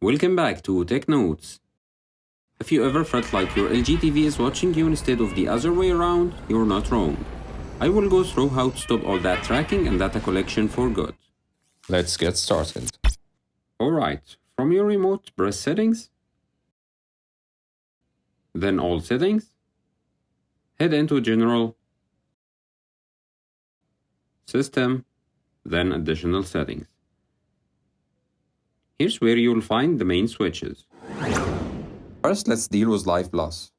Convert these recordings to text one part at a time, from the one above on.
Welcome back to Tech Notes. If you ever felt like your LG TV is watching you instead of the other way around, you're not wrong. I will go through how to stop all that tracking and data collection for good. Let's get started. Alright, from your remote, press Settings, then All Settings, head into General, System, then Additional Settings. Here's where you'll find the main switches. First, let's deal with Live Plus.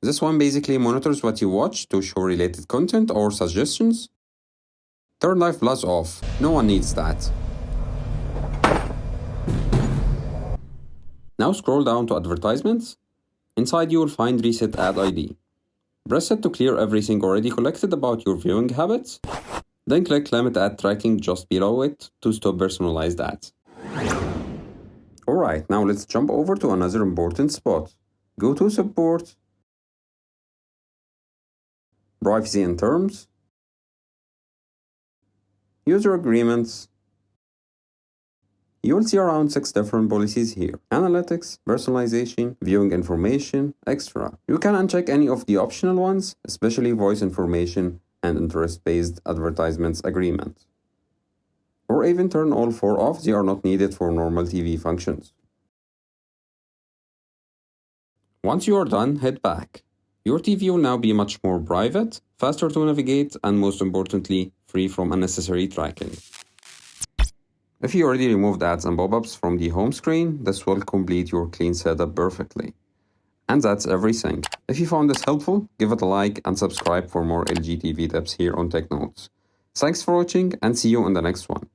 This one basically monitors what you watch to show related content or suggestions. Turn Live Plus off. No one needs that. Now scroll down to Advertisements. Inside you will find Reset Ad ID. Press it to clear everything already collected about your viewing habits. Then click Limit Ad Tracking just below it to stop personalized ads. Alright, now let's jump over to another important spot. Go to Support, Privacy and Terms, User Agreements. You will see around 6 different policies here: Analytics, Personalization, Viewing Information, Extra. You can uncheck any of the optional ones, especially Voice Information and Interest-Based Advertisements Agreement. Or even turn all 4 off, they are not needed for normal TV functions. Once you are done, head back. Your TV will now be much more private, faster to navigate, and most importantly, free from unnecessary tracking. If you already removed ads and pop-ups from the home screen, this will complete your clean setup perfectly. And that's everything. If you found this helpful, give it a like and subscribe for more LG TV tips here on Tech Notes. Thanks for watching and see you in the next one.